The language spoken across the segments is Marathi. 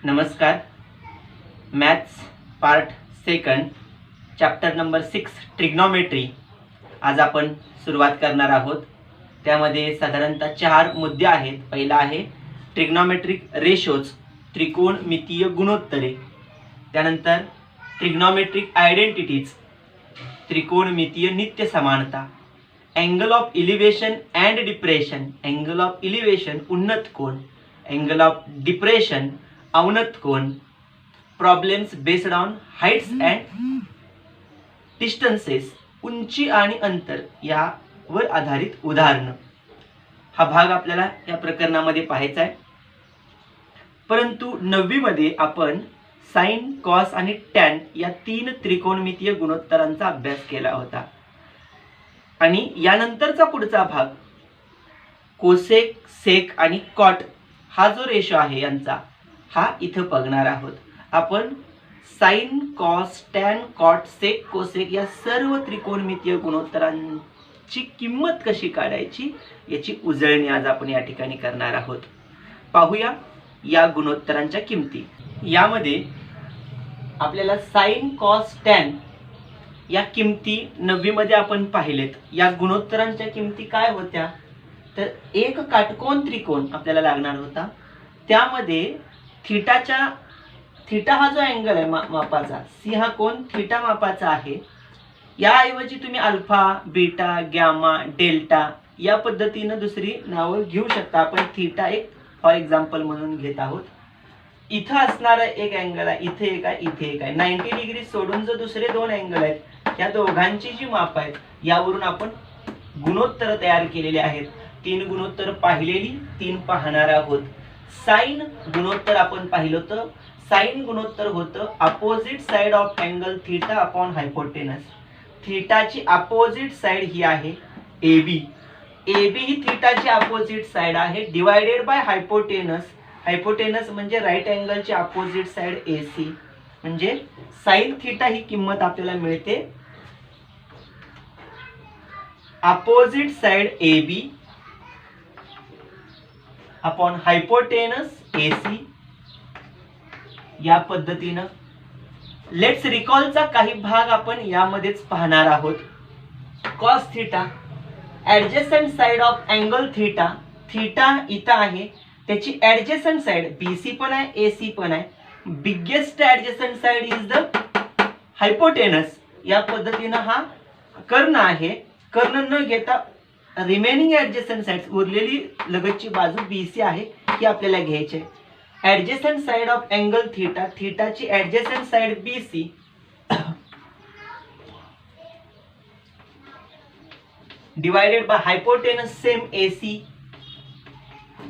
नमस्कार. Maths part second chapter number 6 trigonometry आज आपण सुरुवात करणार आहोत. त्यामध्ये साधारणतः 4 मुद्दे आहेत. पहिला आहे ट्रिग्नॉमेट्रिक रेशोज, त्रिकोणमितीय गुणोत्तरे. त्यानंतर ट्रिग्नॉमेट्रिक आयडेंटिटीज, त्रिकोणमितीय नित्य समानता. Angle of elevation and depression, angle of elevation उन्नत कोन, अँगल ऑफ डिप्रेशन अवनत कोन. Problems based on heights and distances, उंची आणि अंतर यावर आधारित उदाहरणं. हा भाग आपल्याला या प्रकरणामध्ये पाहायचा आहे. परंतु 9वी मध्ये आपण साइन, कॉस आणि टॅन या 3 त्रिकोणमितीय गुणोत्तरांचा अभ्यास केला होता. आणि यानंतरचा पुढचा भाग कोसेक, सेक आणि कॉट हा जो रेशो आहे यांचा हा इथं बघणार आहोत. आपण sine, cos, tan, cot, sec, cosec या सर्व त्रिकोणमितीय गुणोत्तरांची किंमत कशी काढायची याची उजळणी आज आपण या ठिकाणी करणार आहोत. पाहूया या गुणोत्तरांच्या किमती. यामध्ये आपल्याला साइन, कॉस, टॅन या किमती 9वी मध्ये आपण पाहिलेत. या गुणोत्तरांच्या किमती काय होत्या तर एक काटकोन त्रिकोण आपल्याला लागणार होता. त्यामध्ये थीटा हा जो अँगल आहे मापाचा, सी हा कोन थीटा मापाचा आहे. याऐवजी तुम्ही अल्फा, बीटा, गॅमा, डेल्टा या पद्धतीनं दुसरी नावं घेऊ शकता. आपण थीटा एक फॉर एक्झाम्पल म्हणून घेत आहोत. इथं असणारा एक अँगल आहे, इथे एक आहे, इथे एक आहे. 90 डिग्री सोडून जो दुसरे 2 अँगल आहेत या दोघांची जी माप आहेत यावरून आपण गुणोत्तर तयार केलेले आहेत. 3 गुणोत्तर पाहिलेली, 3 पाहणार आहोत. साइन गुणोत्तर आपण पाहिलं होतं. साइन गुणोत्तर होतं opposite side of angle theta upon hypotenuse. थीटाची अपोजिट साइड ही आहे AB. AB ही थीटाची अपोजिट साइड आहे डिवायडेड बाय हायपोटेनस. हायपोटेनस म्हणजे राईट अँगलची अपोजिट साइड AC. म्हणजे साइन थीटा ही किंमत आपल्याला मिळते opposite side AB upon hypotenuse AC. या पद्धतीनं लेट्स रिकॉलचा काही भाग आपण यामध्येच पाहणार आहोत. Cos theta, adjacent side of angle theta. Theta इथं आहे, त्याची ऍडजेसंट साइड BC पण आहे, AC पण आहे. Biggest adjacent side is the hypotenuse. या पद्धतीनं हा कर्ण आहे. कर्ण न घेता रिमेनिंग ऍडजेसंट साइड, उरलेली लगतची बाजू BC आहे ही आपल्याला घ्यायची आहे. Adjacent side of angle theta, थीटाची adjacent side BC divided by hypotenuse same AC.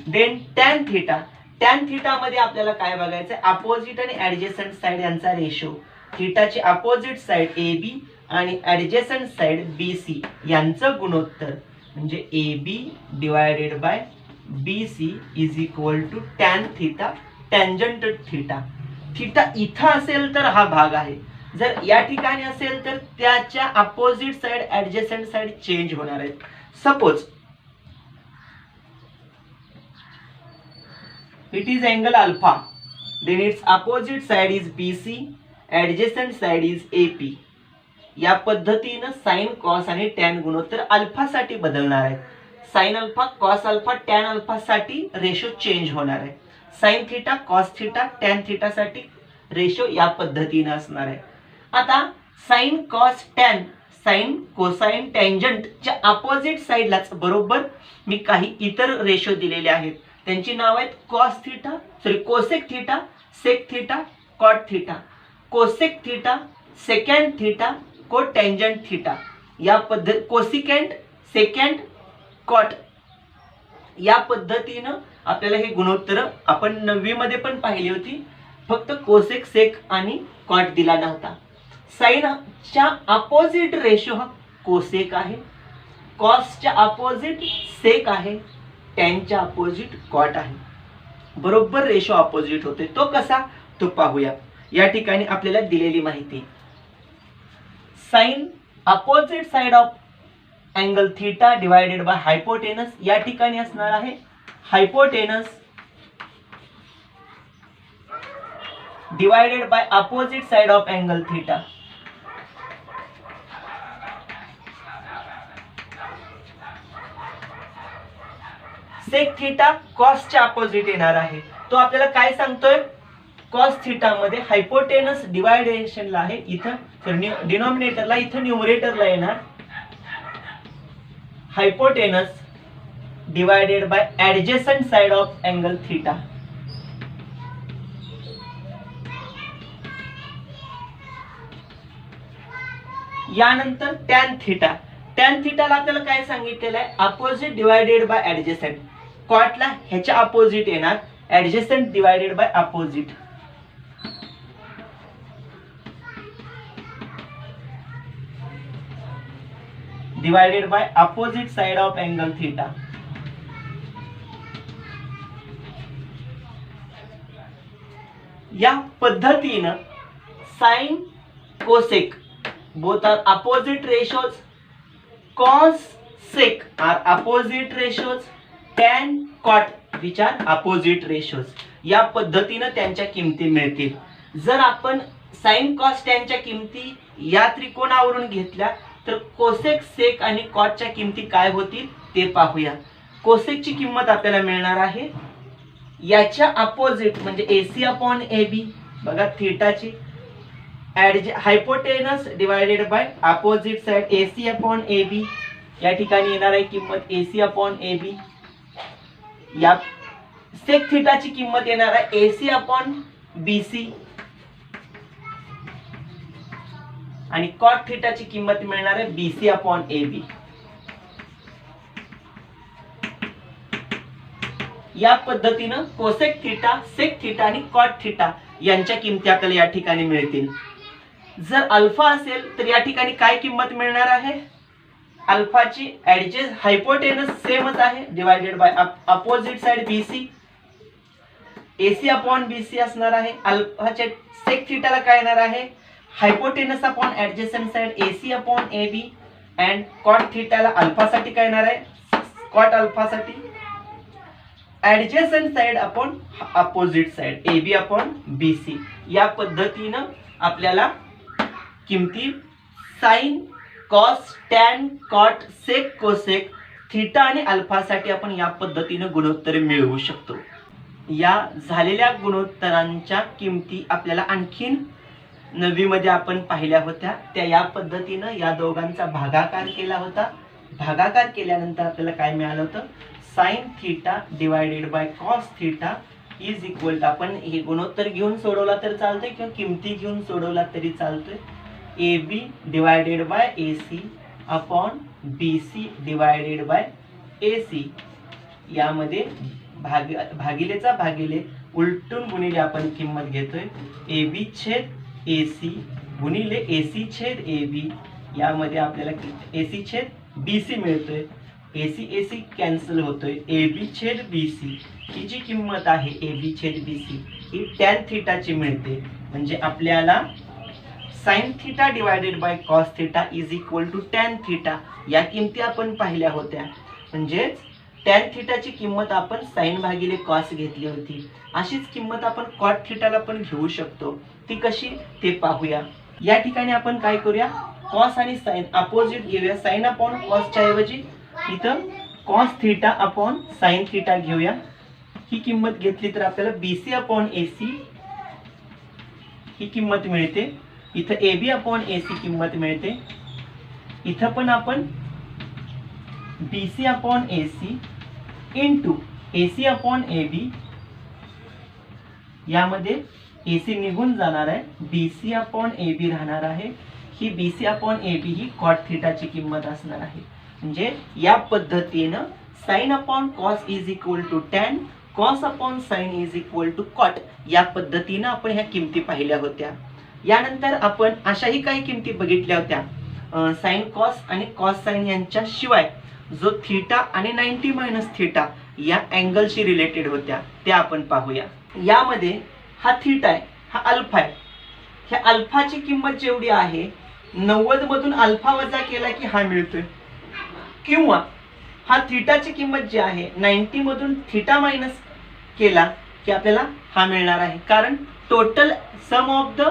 Then tan theta. Tan theta मध्ये आपल्याला काय बघायचं आहे, अपोजिट आणि ऍडजेसंट साइड यांचा रेशो. थीटाची अपोजिट साइड AB आणि ऍडजेसंट साइड BC यांचं गुणोत्तर म्हणजे AB divided by BC is equal to tan theta tangent theta. Theta इथं असेल तर हा भाग आहे, जर या ठिकाणी असेल तर त्याच्या opposite side adjacent side change होणार आहेत. Suppose it is angle alpha, then its opposite side is BC, adjacent side is AP. या पद्धतीनं साइन, कॉस आणि टॅन गुणोत्तर अल्फा साठी बदलणार आहेत. Sine alpha, cos alpha, tan alpha साठी रेशो चेंज होणार आहे. Sine theta, cos theta, tan theta साठी रेशो या पद्धतीने असणार आहे. आता sine, cos, tan, sine, cosine, टँजंटच्या अपोजिट साइडलाच बरोबर मी काही इतर रेशो दिलेले आहेत. त्यांची नाव आहेत cos theta, cosec theta, sec theta, cot theta. Cosec theta, second theta, cotangent theta. या पद्धत कोसिकँट, सेकंड, कॉट या पद्धतीनं आपल्याला हे गुणोत्तर आपण 9वी मध्ये पण पाहिली होती. फक्त कोसेक, सेक आणि कॉट दिला नव्हता. साइनच्या अपोजिट रेशो हा कोसेक आहे, कॉसच्या अपोजिट सेक आहे, टॅनच्या अपोजिट कॉट आहे. बरोबर रेशो अपोजिट होते. तो कसा तो पाहूया. या ठिकाणी आपल्याला दिलेली माहिती, sine opposite side of angle theta divided by hypotenuse. या ठिकाणी असणार आहे hypotenuse divided by opposite side of angle theta. Sec theta कॉसच्या अपोजिट येणार आहे. तो आपल्याला काय सांगतोय, कॉस थीटा मध्ये हायपोटेनस डिवायडेशनला आहे इथं डिनॉमिनेटरला, इथं न्यूमरेटरला येणार hypotenuse divided by adjacent side of angle theta. यानंतर टॅन थीटा. टॅन थीटाला आपल्याला काय सांगितलेलं आहे, अपोजिट डिवायडेड बाय ऍडजेसंट. कॉटला ह्याच्या अपोजिट येणार adjacent divided by opposite. Divided by opposite side of angle theta. या पद्धतीनं sin cosec both are opposite ratios, cos sec are opposite ratios, tan cot which are opposite ratios. या पद्धतीनं त्यांच्या किमती मिळतील. जर आपण sin cos tan च्या किमती या त्रिकोणावरून घेतल्या तर कोसेक सेक आणि कॉटच्या किमती काय होतील ते पाहूया. कोसेकची किंमत आपल्याला मिळणार आहे याच्या अपोजिट म्हणजे AC अपॉन AB. बघा थीटाची hypotenuse divided by opposite side AC upon AB. या ठिकाणी येणार आहे किंमत AC अपॉन AB. या सेक थीटाची किंमत येणार आहे AC अपॉन BC आणि कॉट थीटाची किंमत मिळणार आहे BC अपॉन AB. या पद्धतीनं कोसेक थीटा, सेक थीटा आणि कॉट थीटा यांच्या किमती आपल्याला या ठिकाणी मिळतील. जर अल्फा असेल तर या ठिकाणी काय किंमत मिळणार आहे, अल्फाची ऍडजेस हायपोटेनस सेमच आहे divided by opposite side BC. AC upon BC असणार आहे. अल्फाच्या सेक थीटाला काय येणार आहे, hypotenuse upon adjacent side AC upon AB. And cot थीटाला अल्फासाठी काय येणार आहे, कॉट अल्फासाठी adjacent side upon opposite side AB upon BC. या पद्धतीनं आपल्याला किमती sine cos tan cot sec cosec theta आणि अल्फासाठी आपण या पद्धतीनं गुणोत्तरे मिळवू शकतो. या झालेल्या गुणोत्तरांच्या किमती आपल्याला आणखीन 9वी मध्ये आपण पाहिल्या होत्या. त्या या पद्धतीनं या दोघांचा भागाकार केला होता. भागाकार केल्यानंतर आपल्याला काय मिळालं होतं, sin theta divided by cos theta is equal to, आपण हे गुणोत्तर घेऊन सोडवला तर चालतोय किंवा किमती घेऊन सोडवला तरी चालतोय, AB divided bye AC upon BC divided bye AC. यामध्ये भागिलेचा भागिले उलटून गुणिले आपण किंमत घेतोय AB छेद AC गुणिले AC छेद AB. यामध्ये आपल्याला AC छेद BC मिळतोय. AC कॅन्सल होतोय. AB छेद BC ही जी किंमत आहे AB छेद BC ही टॅन थीटाची मिळते. म्हणजे आपल्याला sin theta divided by cos theta is equal to tan theta या किमती आपण पाहिल्या होत्या. म्हणजे टॅन थीटाची किंमत आपण साइन भागिले कॉस घेतली होती. अशीच किंमत आपण कॉट थीटाला पण घेऊ शकतो. ती कशी ते पाहूया. या ठिकाणी आपण काय करूया, कॉस आणि साइन अपोजिट घेऊया. साइन अपॉन कॉसच्या ऐवजी इथं cos theta upon sine theta घेऊया. ही किंमत घेतली तर आपल्याला BC अपॉन AC ही किंमत मिळते. इथं AB अपॉन AC किंमत मिळते. इथं पण आपण BC upon AC into AC upon AB. यामध्ये AC निघून जाणार आहे, BC अपॉन AB राहणार आहे. ही BC अपॉन AB ही कॉट थीटाची किंमत असणार आहे. म्हणजे या पद्धतीनं sin upon cos is equal to tan, cos upon sin is equal to cot या पद्धतीनं आपण ह्या किमती पाहिल्या होत्या. यानंतर आपण अशाही काही किमती बघितल्या होत्या साइन कॉस आणि कॉस साइन यांच्या शिवाय जो थीटा आणि 90 मायनस थीटा या अँगलशी रिलेटेड होत्या त्या आपण पाहूया. यामध्ये हा थीटा आहे, हा अल्फा आहे. ह्या अल्फाची किंमत जेवढी आहे 90 मधून अल्फा वजा केला की हा मिळतोय, किंवा हा थीटाची किंमत जी आहे 90 मधून थीटा मायनस केला की की आपल्याला हा मिळणार आहे, कारण total sum of the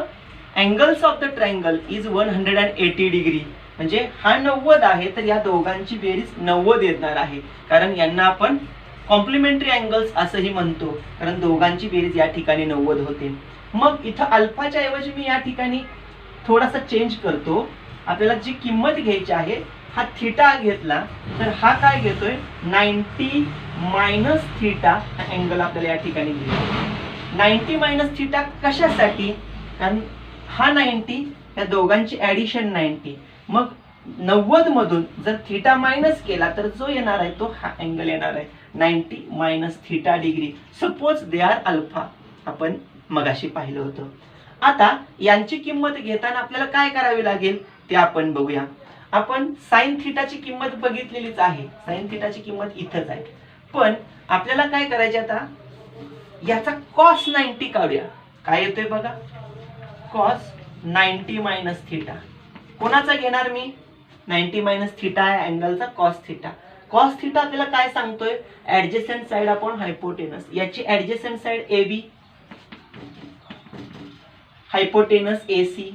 angles of the triangle is 180 degree. म्हणजे हा 90 आहे, तर या दोघांची बेरीज 90 येणार आहे, कारण यांना आपण कॉम्प्लिमेंटरी अँगल्स असंही म्हणतो, कारण दोघांची बेरीज या ठिकाणी 90 होते. मग इथं अल्फाच्या ऐवजी मी या ठिकाणी थोडासा चेंज करतो. आपल्याला जी किंमत घ्यायची आहे, हा थीटा घेतला तर हा काय घेतोय 90 मायनस थीटा हा अँगल आपल्याला या ठिकाणी घेतोय. 90 मायनस थीटा कशासाठी, कारण हा 90 या दोघांची ऍडिशन 90, मग 90 मधून जर थीटा मायनस केला तर जो येणार आहे तो हा अँगल येणार आहे 90 minus theta degree. Suppose they R alpha, आपण मगाशी पाहिलं होतं. आता यांची किंमत घेताना आपल्याला काय करावे लागेल ते आपण बघूया. आपण साइन थीटाची किंमत बघितलेलीच आहे, साइन थीटाची किंमत इथंच आहे, पण आपल्याला काय करायचे आता याचा कॉस 90 काढूया. काय येतोय बघा, कॉस 90 मायनस थीटा. कोणाचा घेणार मी, 90 मायनस थीटा आहे अँगलचा कॉस थीटा. कॉस थीटा आपल्याला काय सांगतोय, ऍडजेसंट साइड अपॉन हायपोटेनस. याची adjacent side AB, hypotenuse AC.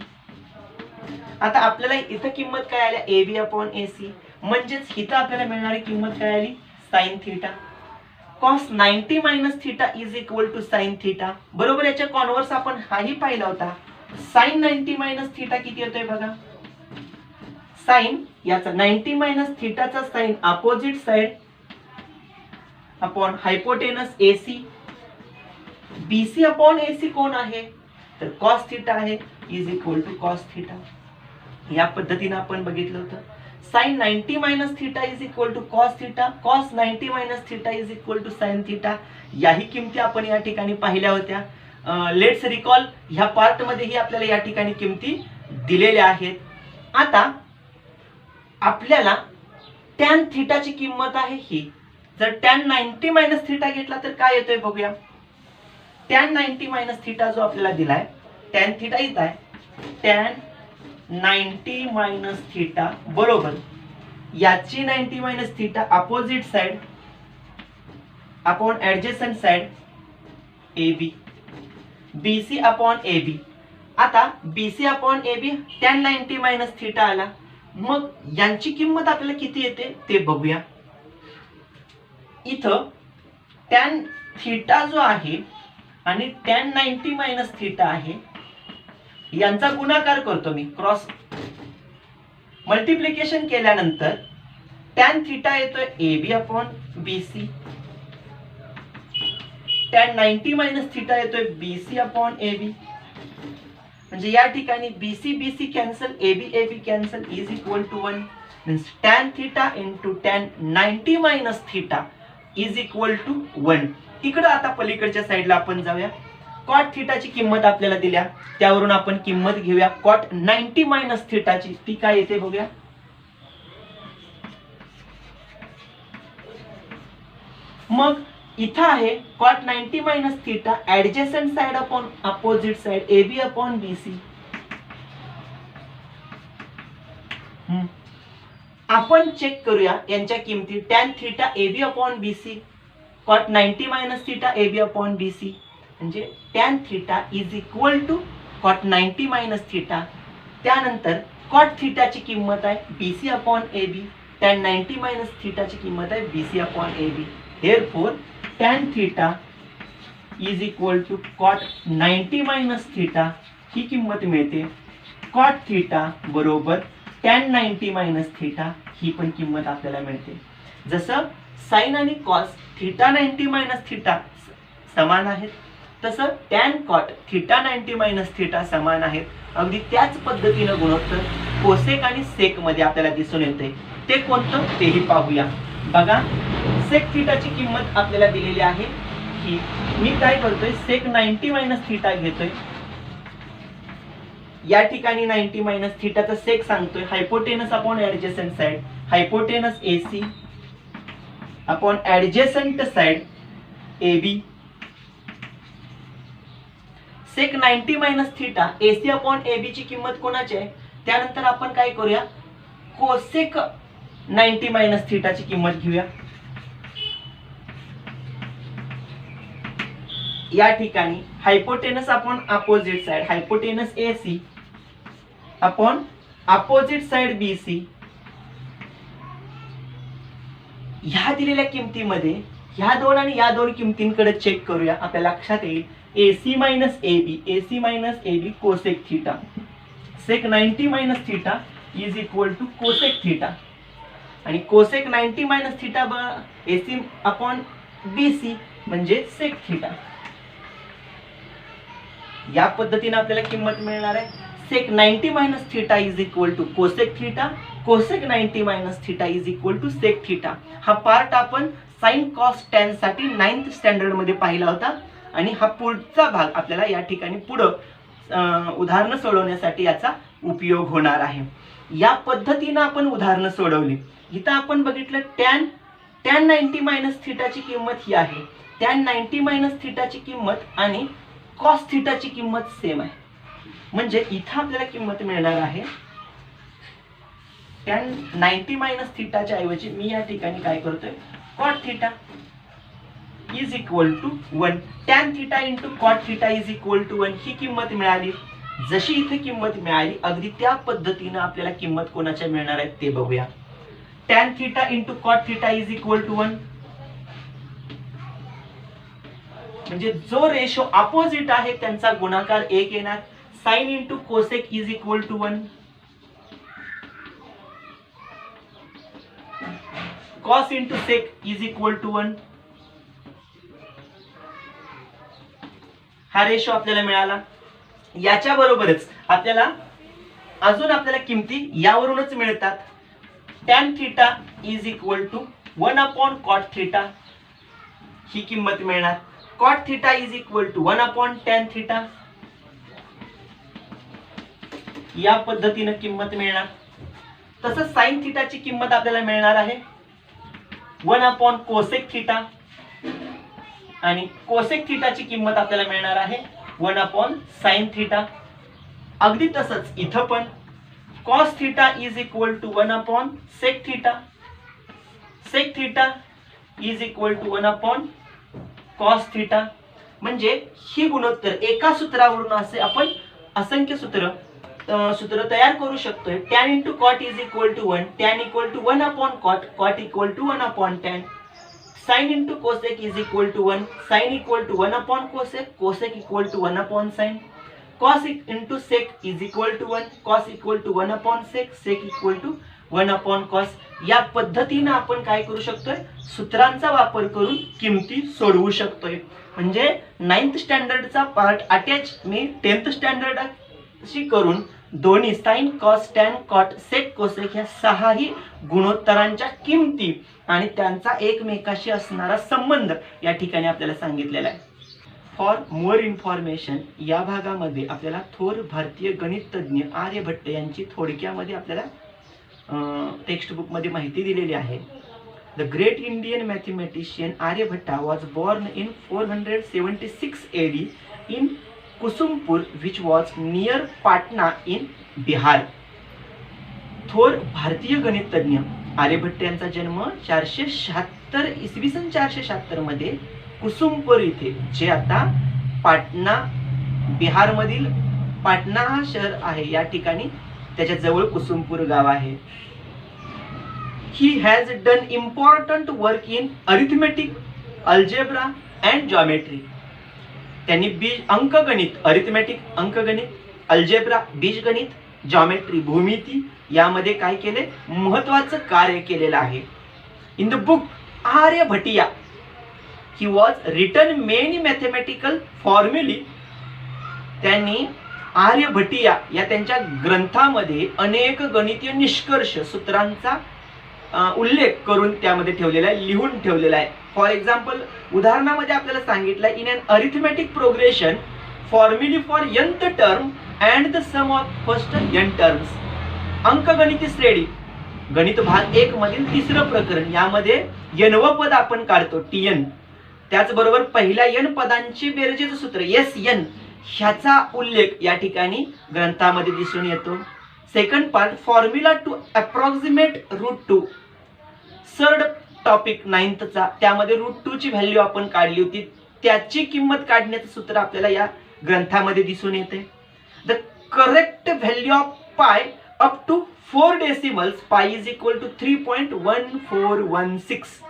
आता आपल्याला इथं किंमत काय आली AB अपॉन AC, म्हणजेच इथं आपल्याला मिळणारी किंमत काय आली sin theta. Cos 90 minus theta is equal to sign theta. बरोबर, याच्या कॉन्व्हर्स आपण हाही पाहिला होता. साइन 90 मायनस थीटा किती येतोय बघा, साइन याचा 90 मायनस थीटाचा sine opposite side upon hypotenuse AC. BC upon AC कोण आहे, तर कॉस थीटा आहे, is equal to cos theta. या पद्धतीने आपण बघितलं होतं. Sine 90 minus theta is equal to cos theta, cos 90 minus theta is equal to sign theta. याही किमती आपण या ठिकाणी पाहिल्या होत्या. लेट्स रिकॉल, ह्या पार्ट मध्येही आपल्याला या ठिकाणी किमती दिलेल्या आहेत. आता आपल्याला टॅन थीटाची किंमत आहे ही. जर टॅन 90 मायनस थीटा घेतला तर काय येतोय बघूया. टॅन 90 मायनस थीटा जो आपल्याला दिलाय, टॅन थीटा इथं आहे, टॅन 90 मायनस थीटा बरोबर याची 90 minus theta opposite side upon adjacent side AB, BC upon AB. आता BC upon AB tan 90 minus theta आला, मग यांची किंमत आपल्याला किती येते ते बघूया. इथं टॅन थीटा जो आहे आणि टॅन 90 मायनस थीटा आहे, यांचा गुणाकार करतो मी, क्रॉस मल्टिप्लिकेशन केल्यानंतर टॅन थीटा येतोय AB upon BC, tan 90 minus theta येतोय BC अपॉन AB. म्हणजे या ठिकाणी BC BC cancel, AB AB cancel, is equal to 1. Means tan theta into tan 90 minus theta is equal to 1. इकडं आता पलीकडच्या साईडला आपण जाऊया. कॉट थीटाची किंमत आपल्याला दिल्या, त्यावरून आपण किंमत घेऊया कॉट 90 मायनस थीटाची. ती काय येते बघूया. मग इथं आहे cot 90 minus theta adjacent side upon opposite side AB upon BC. आपण चेक करूया यांच्या किमती. Tan theta AB upon BC, cot 90 minus theta AB upon BC, म्हणजे tan theta is equal to cot 90 minus theta. त्यानंतर कॉट थीटाची किंमत आहे BC upon AB, tan 90 minus थीटाची किंमत आहे BC upon AB. Therefore tan theta is equal to cot 90 minus theta ही किंमत मिळते. कॉट थीटा बरोबर टॅन 90 मायनस थीटा ही पण किंमत आपल्याला मिळते. जसं साइन आणि कॉस थीटा 90 मायनस थीटा समान आहेत, तसं tan cot theta 90 minus theta समान आहेत. अगदी त्याच पद्धतीनं गुणोत्तर कोसेक आणि सेक मध्ये आपल्याला दिसून येते. ते कोणतं तेही पाहूया. बघा, सेक थीटाची किंमत आपल्याला दिलेली आहे की मी काय करतोय, सेक 90 मायनस थीटा घेतोय. या ठिकाणी 90 मायनस थीटाचा सेक सांगतोय hypotenuse upon adjacent side, hypotenuse AC upon adjacent side AB. सेक 90 minus theta AC upon AB ची किंमत कोणाची आहे. त्यानंतर आपण काय करूया, कोसेक 90 मायनस थीटाची किंमत घेऊया. या ठिकाणी hypotenuse upon opposite side, hypotenuse AC upon opposite side BC, ह्या दिलेल्या किमतीमध्ये ह्या दोन आणि या दोन किमतींकडे चेक करूया. आपल्या लक्षात येईल AC minus AB, AC minus AB cosec theta, sec 90 minus theta is equal to cosec theta, आणि cosec 90 minus theta AC upon BC म्हणजे सेक थीटा. या पद्धतीने आपल्याला किंमत मिळणार आहे. Sec 90 minus theta is equal to cosec theta, cosec 90 minus theta is equal to sec theta. हा पार्ट आपण साइन कॉस टॅन साठी 9th स्टँडर्ड मध्ये पाहिला होता, आणि हा पुढचा भाग आपल्याला या ठिकाणी पुढं उदाहरणं सोडवण्यासाठी याचा उपयोग होणार आहे. या पद्धतीने आपण उदाहरणं सोडवली. इथं आपण बघितलं टॅन 90 मायनस थीटाची किंमत ही आहे. टॅन 90 मायनस थीटाची किंमत आणि कॉस थीटाची किंमत सेम आहे, म्हणजे इथं आपल्याला किंमत मिळणार आहे टॅन 90 मायनस थीटाच्या ऐवजी मी या ठिकाणी काय करतोय, cot theta is equal to 1. Tan theta into cot theta is equal to 1 ही किंमत मिळाली. जशी इथे किंमत मिळाली अगदी त्या पद्धतीने आपल्याला किंमत कोणाच्या मिळणार आहे ते बघूया. Tan theta into cot theta is equal to 1, म्हणजे जो रेशो अपोजिट आहे त्यांचा गुणाकार 1 येणार. Sine into cosec is equal to 1, cos into sec is equal to 1. हा रेशो आपल्याला मिळाला. याच्या बरोबरच आपल्याला अजून आपल्याला किमती यावरूनच मिळतात. Tan theta is equal to 1 upon cot theta ही किंमत मिळणार. Cot theta is equal to 1 upon tan theta, या पद्धतीने किंमत मिळणार. तसंच साइन थीटाची किंमत आपल्याला मिळणार आहे 1 अपॉन कोसेक थीटा, आणि कोसेक थीटाची किंमत आपल्याला मिळणार आहे 1 अपॉन साइन थीटा. अगदी तसंच इथं पण cos theta is equal to 1 upon sec theta, sec theta is equal to 1 upon cos theta. म्हणजे ही गुणोत्तर एका सूत्रावरून असे आपण असंख्य सूत्र तयार करू शकतोय. Tan into cot is equal to 1, tan equal to 1 upon cot, cot equal to 1 upon tan. Sine into cosec is equal to 1, sine equal to 1 upon cosec, cosec equal to 1 upon sine. Cos into sec is equal to 1, cos equal to 1 upon sec, sec equal to 1 upon cos. या पद्धतीने आपण काय करू शकतोय, सूत्रांचा वापर करून किमती सोडवू शकतोय. म्हणजे 9th स्टँडर्डचा पार्ट अटॅच मी 10th स्टँडर्डशी करून दोन्ही sine cos tan cot sec cosec ह्या 6ही गुणोत्तरांच्या किमती आणि त्यांचा एकमेकाशी असणारा संबंध या ठिकाणी आपल्याला सांगितलेला आहे. फॉर मोर इन्फॉर्मेशन या भागामध्ये आपल्याला थोर भारतीय गणितज्ञ आर्यभट्ट यांची थोडक्यामध्ये आपल्याला टेक्स्टबुक मध्ये माहिती दिलेली आहे. The great Indian mathematician Aryabhata was born in 476 AD in Kusumpur which was near Patna in Bihar. थोर भारतीय गणितज्ञ आर्यभट्ट यांचा जन्म 476 इसवी सन 476 मध्ये कुसुमपूर इथे, जे आता पाटणा बिहार मधील पाटणा हा शहर आहे या ठिकाणी, त्याच्या जवळ कुसुमपूर गाव आहे. He has done important work in arithmetic, algebra and geometry. त्यांनी अंकगणित, अरिथमेटिक अंकगणित, अल्जेब्रा बीजगणित, जॉमेट्री भूमिती यामध्ये काय केले, महत्त्वाचं कार्य केलेलं आहे. In the book Aryabhatiya he was written many mathematical formulae. त्यांनी आर्यभटिया या त्यांच्या ग्रंथामध्ये अनेक गणितीय निष्कर्ष सूत्रांचा उल्लेख करून त्यामध्ये ठेवलेला आहे, लिहून ठेवलेला आहे. फॉर एक्झाम्पल उदाहरणामध्ये आपल्याला सांगितलं in an arithmetic progression formulae for nth term and the sum of first n terms. अंकगणिती श्रेणी गणित भाग 1 मधील 3रं प्रकरण, यामध्ये n पद आपण काढतो tn, त्याचबरोबर पहिल्या n पदांची बेरजेचं सूत्र sn ह्याचा उल्लेख या ठिकाणी ग्रंथामध्ये दिसून येतो. Second part formula to approximate root 2, surd topic 9thचा, त्यामध्ये रूट 2 ची व्हॅल्यू आपण काढली होती. त्याची किंमत काढण्याचं सूत्र आपल्याला या ग्रंथामध्ये दिसून येते. द करेक्ट व्हॅल्यू ऑफ पाय अप टू 4 डेसिमल्स पाय इज इक्वल टू 3.1416.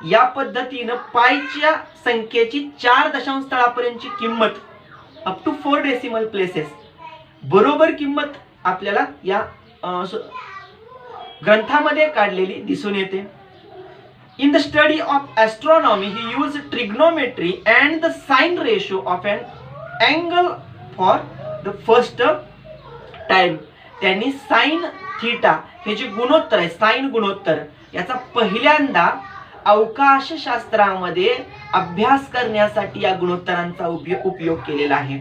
या पद्धतीनं पायच्या संख्येची 4 दशांश स्थळापर्यंतची किंमत अप टू 4 डेसिमल प्लेसेस बरोबर किंमत आपल्याला या ग्रंथामध्ये काढलेली दिसून येते. In the study of astronomy, he used trigonometry and the sine ratio of an angle for the first time. त्यांनी साइन थीटा हे जे गुणोत्तर आहे, साइन गुणोत्तर, याचा पहिल्यांदा अवकाशशास्त्रामध्ये अभ्यास करण्यासाठी या गुणोत्तरांचा उपयोग केलेला आहे.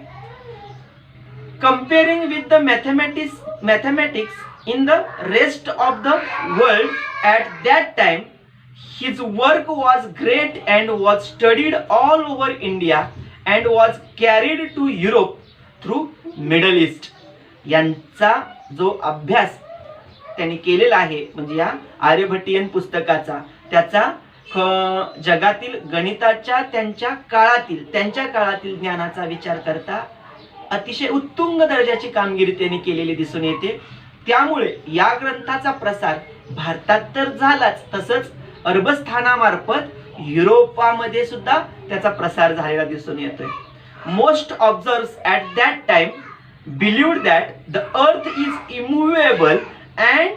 Comparing with the mathematics in the rest of the world at that time, his work was great and was studied all over India and was carried to Europe through Middle East. यांचा जो अभ्यास त्यांनी केलेला आहे म्हणजे या आर्यभट्टीयन पुस्तकाचा, त्याचा जगातील गणिताच्या त्यांच्या काळातील ज्ञानाचा विचार करता अतिशय उत्तुंग दर्जाची कामगिरी त्यांनी केलेली दिसून येते. त्यामुळे या ग्रंथाचा प्रसार भारतात तर झालाच, तसंच अरबस्थानामार्फत युरोपामध्ये सुद्धा त्याचा प्रसार झालेला दिसून येतोय. Most observers at that time believed that the earth is immovable and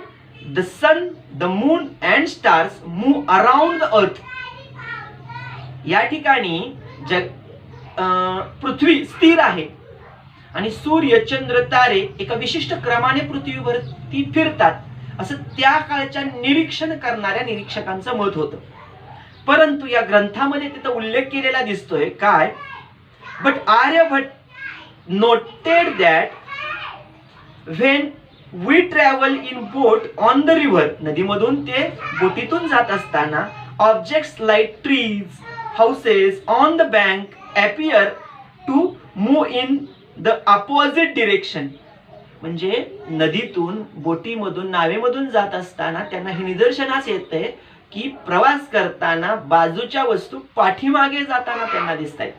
the sun, the moon and stars move around the earth. या ठिकाणी पृथ्वी स्थिर आहे आणि सूर्य, चंद्र, तारे एका विशिष्ट क्रमाने पृथ्वीवरती फिरतात, असं त्या काळच्या निरीक्षण करणाऱ्या निरीक्षकांचं मत होतं. परंतु या ग्रंथामध्ये तिथं उल्लेख केलेला दिसतोय काय, but Aryabhata noted that when we travel in boat on the river, नदीमधून ते बोटीतून जात असताना objects like trees, houses on the bank appear to move in the opposite direction. म्हणजे नदीतून, बोटीमधून, नावेमधून जात असताना त्यांना हे निदर्शनास येते की प्रवास करताना बाजूच्या वस्तू पाठीमागे जाताना त्यांना दिसत आहेत.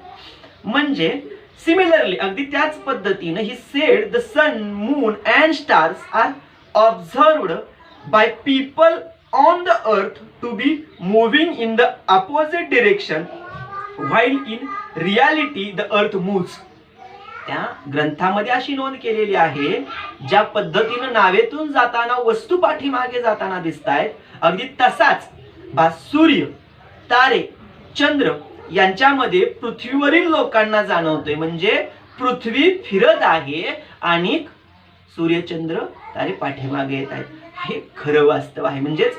म्हणजे सिमिलरली अगदी त्याच पद्धतीने he said the sun, moon and stars are observed by people on the earth to be moving in the opposite direction while in reality the earth moves. त्या ग्रंथामध्ये अशी नोंद केलेली आहे, ज्या पद्धतीनं नावेतून जाताना वस्तू पाठीमागे जाताना दिसत आहेत, अगदी तसाच सूर्य, तारे, चंद्र यांच्यामध्ये पृथ्वीवरील लोकांना जाणवतोय. म्हणजे पृथ्वी फिरत आहे आणि सूर्य, चंद्र, तारे पाठीमागे येत आहेत. हे खरं वास्तव आहे. म्हणजेच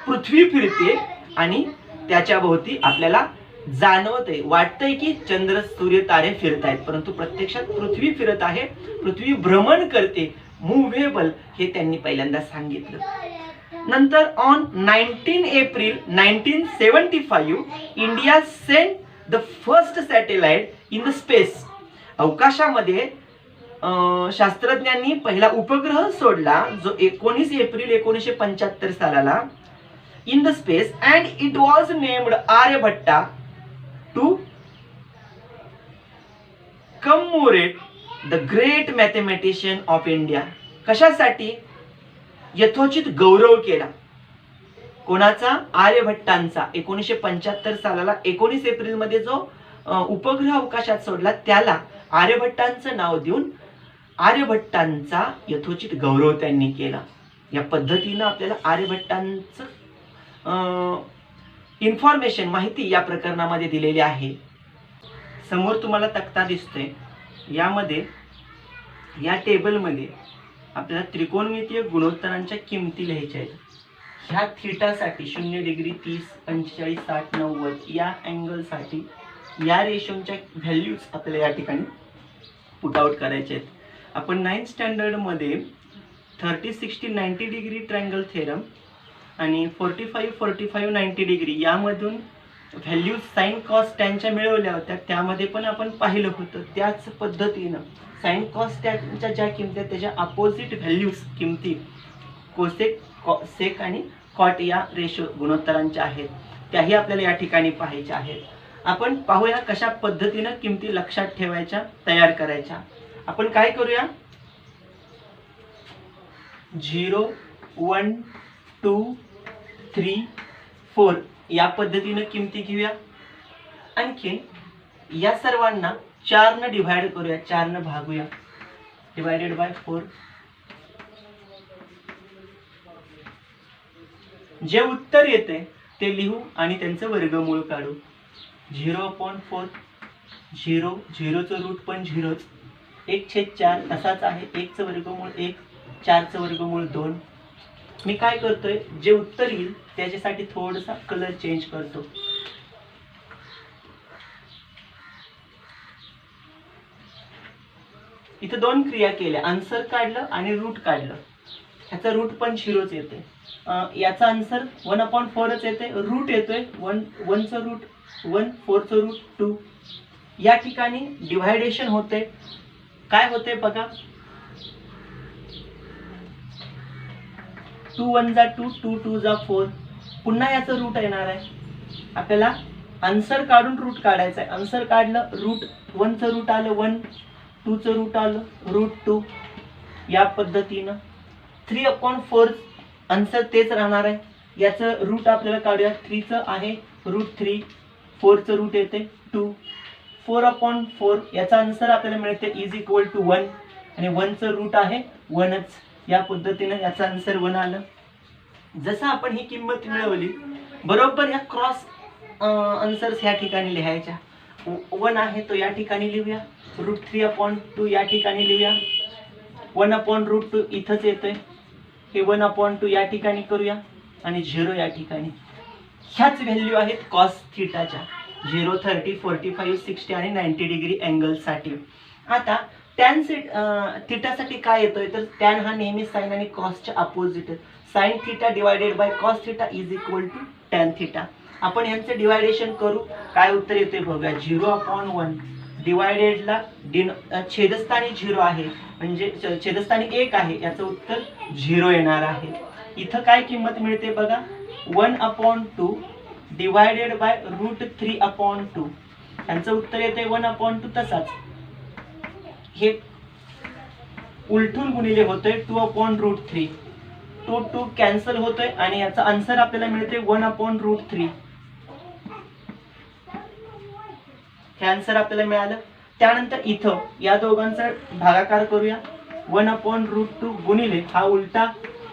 पृथ्वी फिरते आणि त्याच्या भोवती आपल्याला जाणवतंय, वाटतंय की चंद्र, सूर्य, तारे फिरत आहेत, परंतु प्रत्यक्षात पृथ्वी फिरत आहे, पृथ्वी भ्रमण करते, मूव्हेबल, हे त्यांनी पहिल्यांदा सांगितलं. नंतर on 19 April 1975 India sent the first satellite in the space. अवकाशामध्ये शास्त्रज्ञांनी पहिला उपग्रह सोडला, जो 19 एप्रिल 1975 सालाला in the space, and it was named Aryabhata to commemorate the great mathematician of India. कशासाठी? यथोचित गौरव केला. कोणाचा? आर्यभट्टांचा. 1975 सालाला 19 एप्रिल मध्ये जो उपग्रह अवकाशात सोडला त्याला आर्यभट्टांचं नाव देऊन आर्यभट्टांचा यथोचित गौरव त्यांनी केला. या पद्धतीनं आपल्याला आर्यभट्टांचं इन्फॉर्मेशन, माहिती या प्रकरणामध्ये दिलेली आहे. समोर तुम्हाला तक्ता दिसतोय, यामध्ये या टेबलमध्ये आपल्याला त्रिकोणमितीय गुणोत्तरांच्या किमती लिहायच्या आहेत. ह्या थीटासाठी 0 डिग्री, 30, 45, 60, 90 या अँगलसाठी या रेशोच्या व्हॅल्यूज आपल्याला या ठिकाणी पुट आउट करायचे आहेत. आपण 9th स्टँडर्डमध्ये 30, 60, 90 डिग्री ट्रायंगल थेरम आणि 45, 45, 90 डिग्री यामधून व्हॅल्यूज साइन कॉस टॅनच्या मिळवल्या होत्या. त्यामध्ये पण आपण पाहिलं होतं. त्याच पद्धतीनं साइन कॉस टॅनच्या ज्या किमती त्याच्या अपोजिट व्हॅल्यूज किमती कोसेक, सेक आणि कॉट या रेशो गुणोत्तरांच्या आहेत, त्याही आपल्याला या ठिकाणी पाहायच्या आहेत. आपण पाहूया कशा पद्धतीनं किमती लक्षात ठेवायच्या, तयार करायच्या. आपण काय करूया, 0 1 2 3 4 या पद्धतीनं किमती घेऊया. आणखी या सर्वांना 4 ने डिवाइड करूया, 4 ने भागूया, डिवाइडेड बाय 4. जे उत्तर येते ते लिहू आणि त्यांचं वर्गमूळ काढू. 0/4, 0, 0चं रूट पण 0च, 1/4 तसाच आहे, 1चं वर्गमूळ 1, 4चं वर्गमूळ 2. मी काय करतोय, जे उत्तर येईल त्याच्यासाठी थोडासा कलर चेंज करतो. इथं 2 क्रिया केल्या, आन्सर काढलं आणि रूट काढलं. ह्याचा रूट पण 0च येते. याचा आन्सर 1/4च येते, रूट येतोय 1चं रूट 1, 4चं रूट 2. या ठिकाणी डिव्हायडेशन होते. काय होते बघा, 2 1 जा 2, 2 2 जा 4. पुन्हा याचं रूट येणार आहे. आपल्याला आन्सर काढून रूट काढायचं आहे. आन्सर काढलं, रूट 1चं रूट आलं 1, 2चं रूट आलं रूट 2. या पद्धतीनं 3/4 आन्सर तेच राहणार आहे. याचं रूट आपल्याला काढूया, 3चं आहे रूट 3, 4चं रूट येते 2. 4/4 याचा आन्सर आपल्याला मिळते इज इक्वल टू 1 आणि 1चं रूट आहे 1च. या पद्धतीनं याचा आन्सर 1 आलं. जसं आपण ही किंमत मिळवली, बरोबर या क्रॉस आन्सर्स ह्या ठिकाणी लिहायच्या. 1 आहे तो या ठिकाणी लिहूया, रूट 3/2 या ठिकाणी लिहूया, 1/√2 इथंच येतोय, हे 1/2 या ठिकाणी करूया आणि 0 या ठिकाणी. ह्याच व्हॅल्यू आहेत कॉस थिटाच्या, 0, 30, 45, 60 आणि 90 डिग्री अँगलसाठी. आता टॅन थिटासाठी काय येतोय, तर टॅन हा नेहमी साइन आणि कॉसच्या अपोजिट. Sine theta divided by cos theta is equal to tan theta. आपण यांचं डिवायडेशन करू, काय उत्तर येते बघूया. 0/1 डिवायडेडला छेदस्थानी 0 आहे, म्हणजे छेदस्थानी 1 आहे, याचं उत्तर 0 येणार आहे. इथं काय किंमत मिळते बघा, 1/2 डिवायडेड बाय रूट 3/2. यांचं उत्तर येते 1/2 तसाच. हे उलटून गुणिले होतोय 2/√3. 2 2 कॅन्सल होतोय आणि याचा आन्सर आपल्याला मिळते 1/√3. हे आन्सर आपल्याला मिळालं. त्यानंतर इथं या दोघांचा भागाकार करूया, 1/√2 गुणिले हा उलटा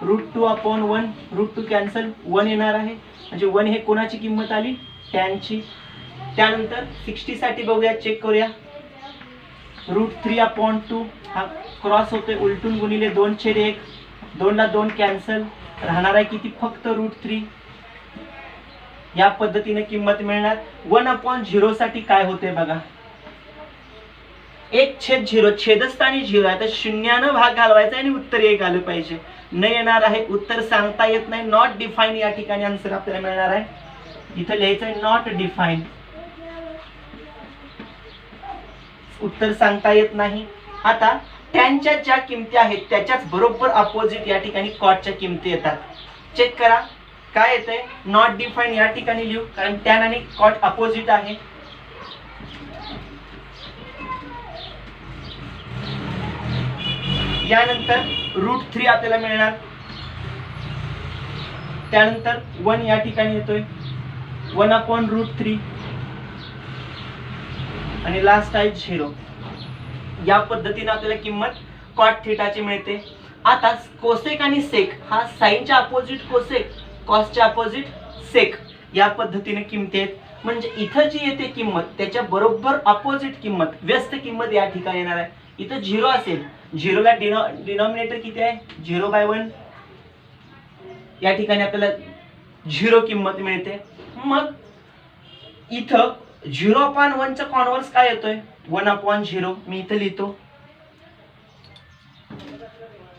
रूट 2/1, रूट 2 कॅन्सल, 1 येणार आहे, म्हणजे 1 हे कोणाची किंमत आली, टॅनची. त्यानंतर 60 साठी बघूया, चेक करूया, रूट 3/2 हा क्रॉस होतोय, उलटून गुणिले 2/1, 2 ला 2 कॅन्सल, राहणार आहे किती, फक्त रूट 3. या पद्धतीने किंमत मिळणार. 1/0 साठी काय होते बघा, 1/0, छेदस्थानी 0 आहे, तर शून्यानं भाग घालवायचा आणि उत्तर 1 आलं पाहिजे. न येणार आहे, उत्तर सांगता येत नाही, नॉट डिफाईन या ठिकाणी आन्सर आपल्याला मिळणार आहे. इथं लिहायचं आहे नॉट डिफाईन, उत्तर सांगता येत नाही. आता टॅनच्या ज्या किमती आहेत त्याच्याच बरोबर अपोजिट या ठिकाणी कॉटच्या किमती येतात. चेक करा काय येतंय, नॉट डिफाईन या ठिकाणी लिहू, कारण टॅन आणि कॉट अपोजिट आहे. यानंतर रूट 3 आपल्याला मिळणार, त्यानंतर 1 या ठिकाणी येतोय, 1/√3 आणि लास्ट आहे 0. या पद्धतीने आपल्याला किंमत कॉट थिटाची मिळते. आता कोसेक आणि सेक हा साइनच्या अपोजिट कोसेक, कॉसच्या अपोजिट सेक, या पद्धतीने किमती आहेत. म्हणजे इथं जी येते किंमत त्याच्या बरोबर अपोजिट किंमत, व्यस्त किंमत या ठिकाणी येणार आहे. इथं 0 असेल, 0 ला डिनॉमिनेटर किती आहे, 0/1, या ठिकाणी आपल्याला 0 किंमत मिळते. मग इथं 0/1 चा कॉन्व्हर्स काय येतोय, 1/0. मी इथं लिहितो,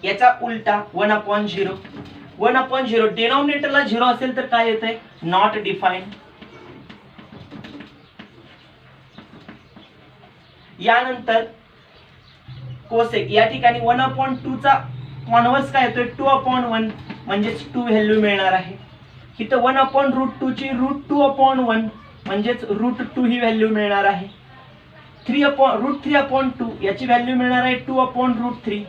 याचा उलटा 1/0. 1/0 डिनॉमिनेटरला 0 असेल तर काय येतंय, नॉट डिफाईन. यानंतर कोसेक या ठिकाणी 1/2 चा कॉन्व्हर्स काय येतोय, 2/1, म्हणजे 2 व्हॅल्यू मिळणार आहे. इथं 1/√2 ची रूट 2/1 म्हणजेच √2 ही व्हॅल्यू मिळणार आहे. √3/2 याची व्हॅल्यू मिळणार आहे 2/√3.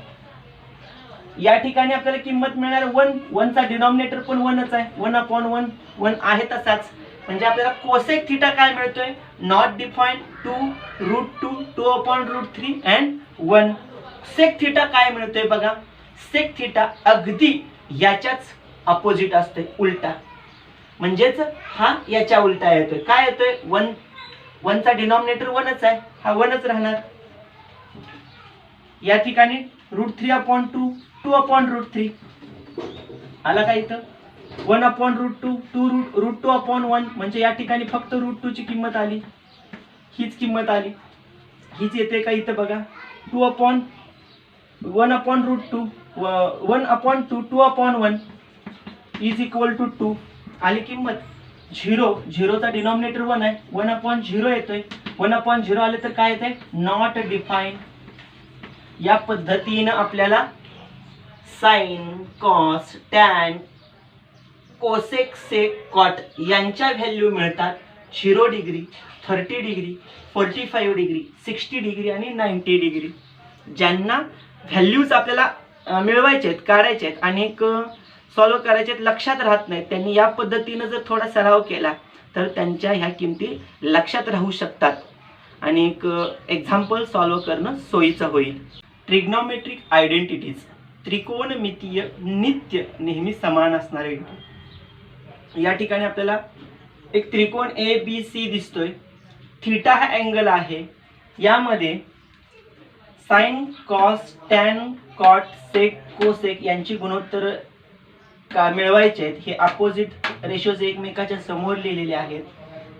या ठिकाणी आपल्याला किंमत मिळणार 1. 1 चा डिनॉमिनेटर पण 1च आहे. 1/1 1 आहे तसाच. म्हणजे आपल्याला कोसेक थिटा काय मिळतोय, not defined 2√2 2/√3 and 1. Sec theta काय मिळतोय बघा, सेक थिटा अगदी याच्याच अपोजिट असते, उलटा. म्हणजेच हा याच्या उलटा येतोय. काय येतोय, 1 चा डिनॉमिनेटर 1च आहे, हा 1च राहणार. या ठिकाणी √3/2 2/√3 आला का इथं. 1/√2 √2/1 म्हणजे या ठिकाणी फक्त √2 ची किंमत आली, हीच किंमत आली, हीच येते का इथं बघा. 1/2 2/1 इज इक्वल टू 2 आली किंमत. 0 चा डिनॉमिनेटर 1 आहे, 1/0 येतोय. 1/0 आले तर काय येतंय, नॉट डिफाइंड. या पद्धतीनं आपल्याला साइन, कॉस, टॅन, कोसेक, सेक, कॉट यांच्या व्हॅल्यू मिळतात. 0 डिग्री, 30 डिग्री, 45 डिग्री, 60 डिग्री आणि 90 डिग्री. ज्यांना व्हॅल्यूज आपल्याला मिळवायचे आहेत, काढायचे आहेत आणि सॉल्व्ह करायचे आहेत, लक्षात राहत नाहीत, त्यांनी या पद्धतीनं जर थोडा सराव केला तर त्यांच्या ह्या किमती लक्षात राहू शकतात आणि एक्झाम्पल सॉल्व्ह करणं सोयीचं होईल. Trigonometric identities. त्रिकोणमितीय नित्य नेहमी समान असणारे. या ठिकाणी आपल्याला एक त्रिकोण ABC दिसतोय. थीटा हा अँगल आहे. यामध्ये sign, cos, tan, cot, sec, cosec यांची गुणोत्तर का मिळवायचे आहेत. हे अपोजिट रेशोज एकमेकाच्या समोर लिहिलेले आहेत.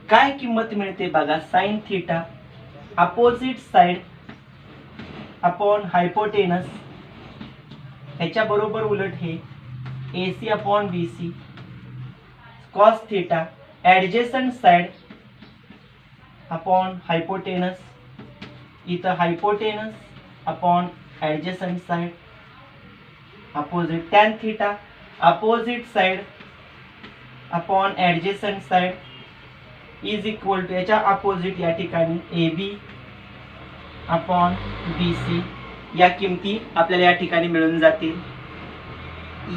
काय किंमत मिळते बघा, sine theta opposite side upon hypotenuse, ह्याच्या बरोबर उलट हे AC/BC. Cos theta adjacent side upon hypotenuse, इथं hypotenuse upon adjacent side opposite. Tan theta opposite side upon adjacent side is equal to याच्या अपोजिट या ठिकाणी AB/BC. या किमती आपल्याला या ठिकाणी मिळून जातील.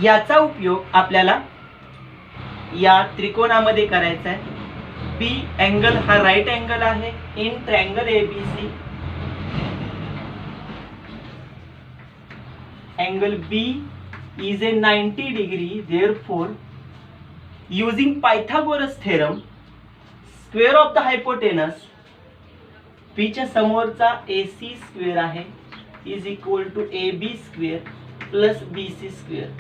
याचा उपयोग आपल्याला या त्रिकोणामध्ये करायचा आहे. B अँगल हा राईट अँगल आहे in triangle ABC. Angle B is a 90 degree. Therefore, using Pythagoras theorem, square of the hypotenuse B च्या समोरचा AC स्क्वेअर आहे is equal to AB square plus BC square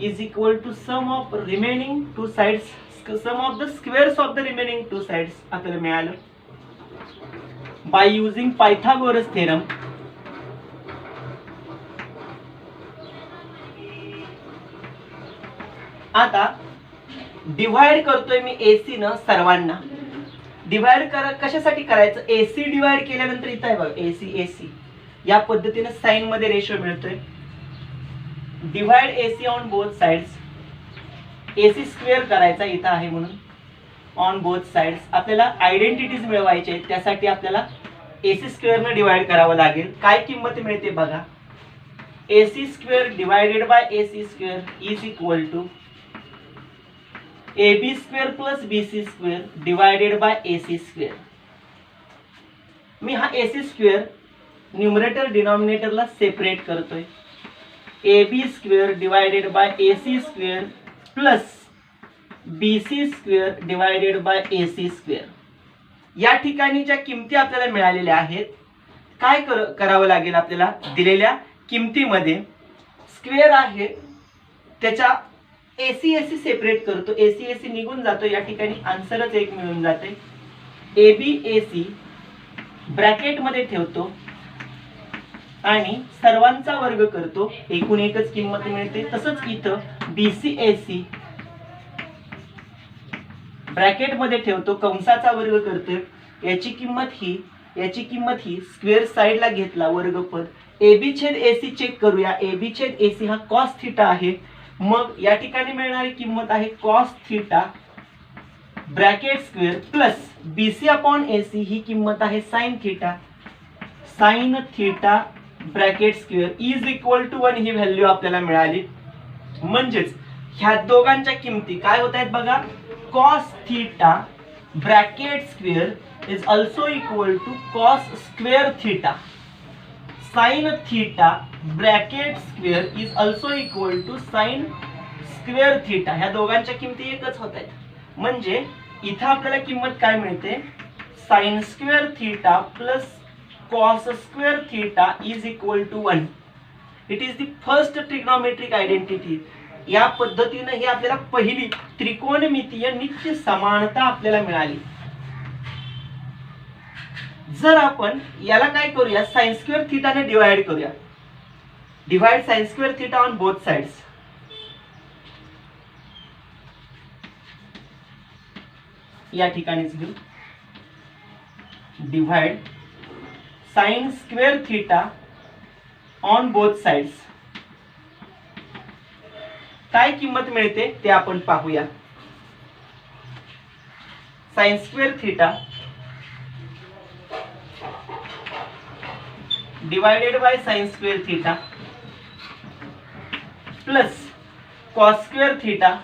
is equal to sum of remaining two sides, sum of the squares of the remaining two sides आपल्याला मिळालं. By using Pythagoras theorem, आता डिवाइड करतोय मी AC न सर्वांना. डिवाइड कशासाठी करायचं, AC डिवाइड केल्यानंतर इथं आहे बघा AC या पद्धतीने साइन मध्ये रेशो मिळतोय. Divide AC on both sides. AC square करायचा इथं आहे म्हणून ऑन बोथ साइड्स. आपल्याला आयडेंटिटीज मिळवायचे आहेत, त्यासाठी आपल्याला AC स्क्वेअर न डिवाइड करावं लागेल. काय किंमत मिळते बघा, AC square divided by AC square is equal to AB square plus BC square divided by AC square. मी हा AC स्क्वेअर न्यूमरेटर डिनॉमिनेटरला सेपरेट करतोय. AB square divided by AC square plus BC square divided by AC square. या ठिकाणी ज्या किमती आपल्याला मिळालेल्या आहेत, काय करावं लागेल आपल्याला, दिलेल्या किमतीमध्ये स्क्वेअर आहे त्याच्या AC सेपरेट करतो. AC निघून जातो, या ठिकाणी आन्सरच एक मिळून जाते. AB ब्रॅकेट मध्ये ठेवतो आणि सर्वांचा वर्ग करतो, एकूण एकच किंमत मिळते. तसंच इथं BC ब्रॅकेट मध्ये ठेवतो, कंसाचा वर्ग करतो. याची किंमत ही स्क्वेअर साइडला घेतला वर्गपद. AB/AC चेक करूया. AB/AC हा कॉस थीटा आहे. मग या ठिकाणी मिळणारी किंमत आहे cos theta bracket square plus BC upon AC ही किंमत आहे sine theta, sine theta bracket square is equal to 1 ही व्हॅल्यू आपल्याला मिळाली. म्हणजेच ह्या दोघांच्या किमती काय होत आहेत बघा, cos theta bracket square is also equal to cos square theta, sine theta bracket square is also equal to sine square theta. ह्या दोघांच्या किमती एकच होत आहेत. म्हणजे इथं आपल्याला किंमत काय मिळते, sine square theta plus cos square theta is equal to 1. It is the first trigonometric identity. या पद्धतीने ही आपल्याला पहिली त्रिकोणमितीय नित्य समानता आपल्याला मिळाली. जर आपण याला काय करूया, साइन स्क्वेअर थिटा ने डिवाइड करूया. Divide sine square theta on both sides. या ठिकाणीच घेऊ. Divide sine square theta on both sides. काय किंमत मिळते ते आपण पाहूया. Sine square theta divided by sine square theta plus cos square theta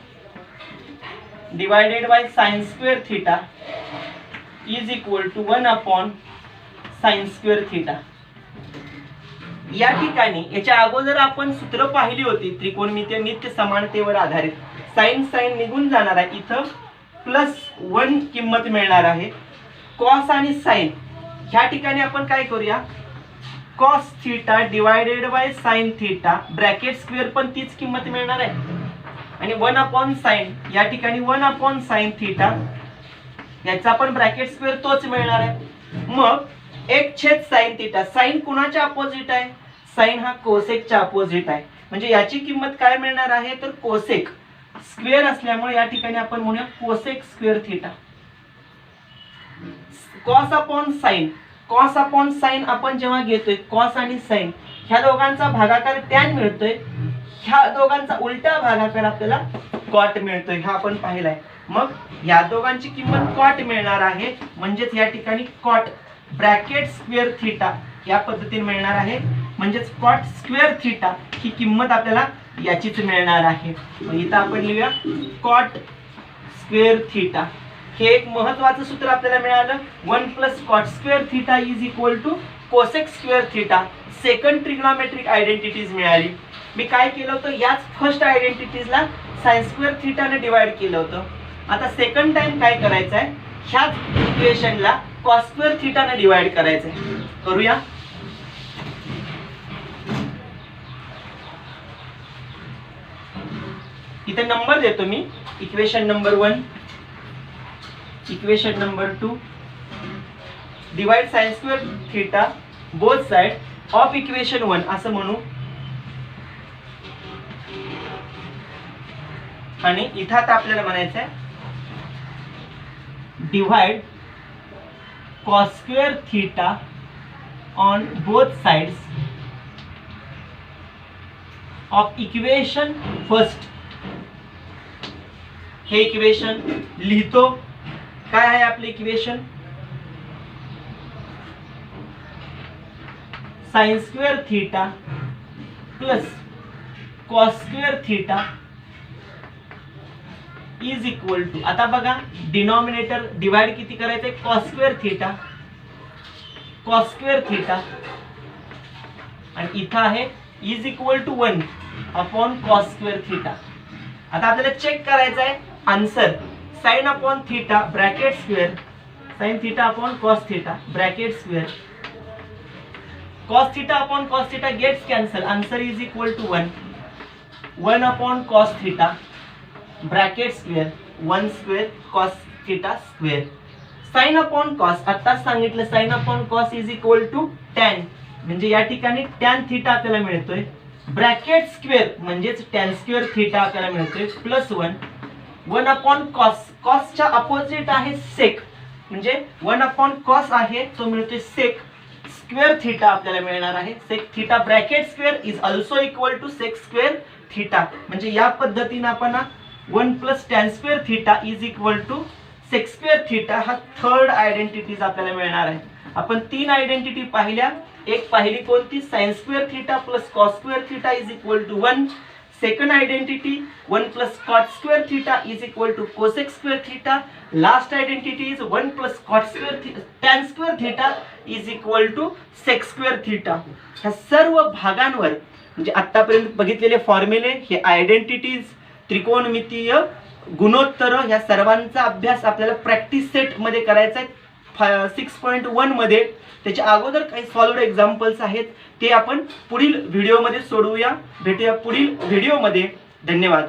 divided by sine square theta is equal to 1 upon sine square theta. या ठिकाणी याच्या अगोदर आपण सूत्र पाहिली होती त्रिकोणमितीय नित्य समानतेवर आधारित. साइन साइन निघून जाणार आहे, इथं +1 किंमत मिळणार आहे. कॉस आणि साइन ह्या ठिकाणी आपण काय करूया, cos theta divided by sign theta bracket square पण तीच किंमत मिळणार आहे आणि 1 अपॉन साइन या ठिकाणी 1 अपॉन साइन थिटा याचा पण ब्रॅकेट स्क्वेअर तोच मिळणार आहे. मग 1/साइन थिटा. साइन कुणाच्या अपोजिट आहे, साइन हा कोसेकच्या अपोजिट आहे. म्हणजे याची किंमत काय मिळणार आहे तर कोसेक स्क्वेअर असल्यामुळे या ठिकाणी आपण म्हणूया cosec square theta. Cos upon sine, cos upon sign आपण जेव्हा घेतोय कॉस आणि साइन ह्या दोघांचा भागाकार टॅन मिळतोय, ह्या दोघांचा उलटा भागाकार आपल्याला कॉट मिळतोय, हा आपण पाहिलाय. मग या दोघांची किंमत कॉट मिळणार आहे. म्हणजेच या ठिकाणी कॉट ब्रॅकेट स्क्वेअर थिटा या पद्धतीने मिळणार आहे. म्हणजेच कॉट स्क्वेअर थिटा ही किंमत आपल्याला याचीच मिळणार आहे. इथं आपण लिहूया कॉट स्क्वेअर थिटा. हे एक महत्त्वाचं सूत्र आपल्याला मिळालं. 1 + cot square theta is equal to cosec square theta. Second trigonometric identities मिळाली. मी काय केलं होतं, याच फर्स्ट आयडेंटिटीजला साइन स्क्वेअर थिटाने डिवाइड केलं होतं. आता सेकंड टाइम काय करायचं आहे, ह्याच इक्वेशनला कॉस स्क्वेअर थिटाने डिवाइड करायचं आहे. करूया. इथे नंबर देतो मी. Equation number 1, equation number 2. Divide sine square theta both side of equation 1 असं म्हणू. आणि इथं आता आपल्याला म्हणायचं आहे divide cos square theta on both sides of equation first. हे इक्वेशन लिहितो. काय आहे आपले equation, sine square theta plus cos square theta is equal to, आता बघा डिनॉमिनेटर डिवाइड किती करायचंय, cos square theta, cos square theta आणि इथं आहे is equal to 1 upon cos square theta. आता आपल्याला चेक करायचं आहे answer. Sine upon theta bracket square, sine theta upon cos theta bracket square, cos theta upon cos theta gets cancel. Answer is equal to 1. 1 upon cos theta bracket square 1 square cos theta square. Sine upon cos आताच सांगितलं, sine upon cos is equal to tan. म्हणजे या ठिकाणी टॅन थिटा आपल्याला मिळतोय. ब्रॅकेट स्क्वेअर म्हणजेच टॅन स्क्वेअर थिटा आपल्याला मिळतोय प्लस 1. 1 अपॉन कॉस, कॉसच्या अपोजिट आहे सेक, म्हणजे 1 अपॉन कॉस आहे तो मिळतोय सेक स्क्वेअर थिटा आपल्याला मिळणार आहे. Sec theta bracket square is also equal to sec square theta. म्हणजे या पद्धतीने आपण 1 + tan square theta is equal to sec square theta हा थर्ड आयडेंटिटीज आपल्याला मिळणार आहे. आपण 3 आयडेंटिटी पाहिल्या. एक पाहिली कोणती? Sine square theta plus cos square theta is equal to 1. Second identity 1 plus cot square theta is equal to cosec square theta. Last identity is 1 plus cot square tan square theta is equal to sec square theta. ह्या सर्व भागांवर म्हणजे आतापर्यंत बघितलेले फॉर्म्युले, हे आयडेंटिटीज, त्रिकोणमितीय गुणोत्तर, ह्या सर्वांचा अभ्यास आपल्याला प्रॅक्टिस सेट मध्ये करायचा आहे 6.1 मध्ये. त्याच्या अगोदर काही सॉल्व्ड एक्झाम्पल्स आहेत ते आपण पुढील व्हिडिओमध्ये सोडवूया. भेटूया पुढील व्हिडिओमध्ये. धन्यवाद.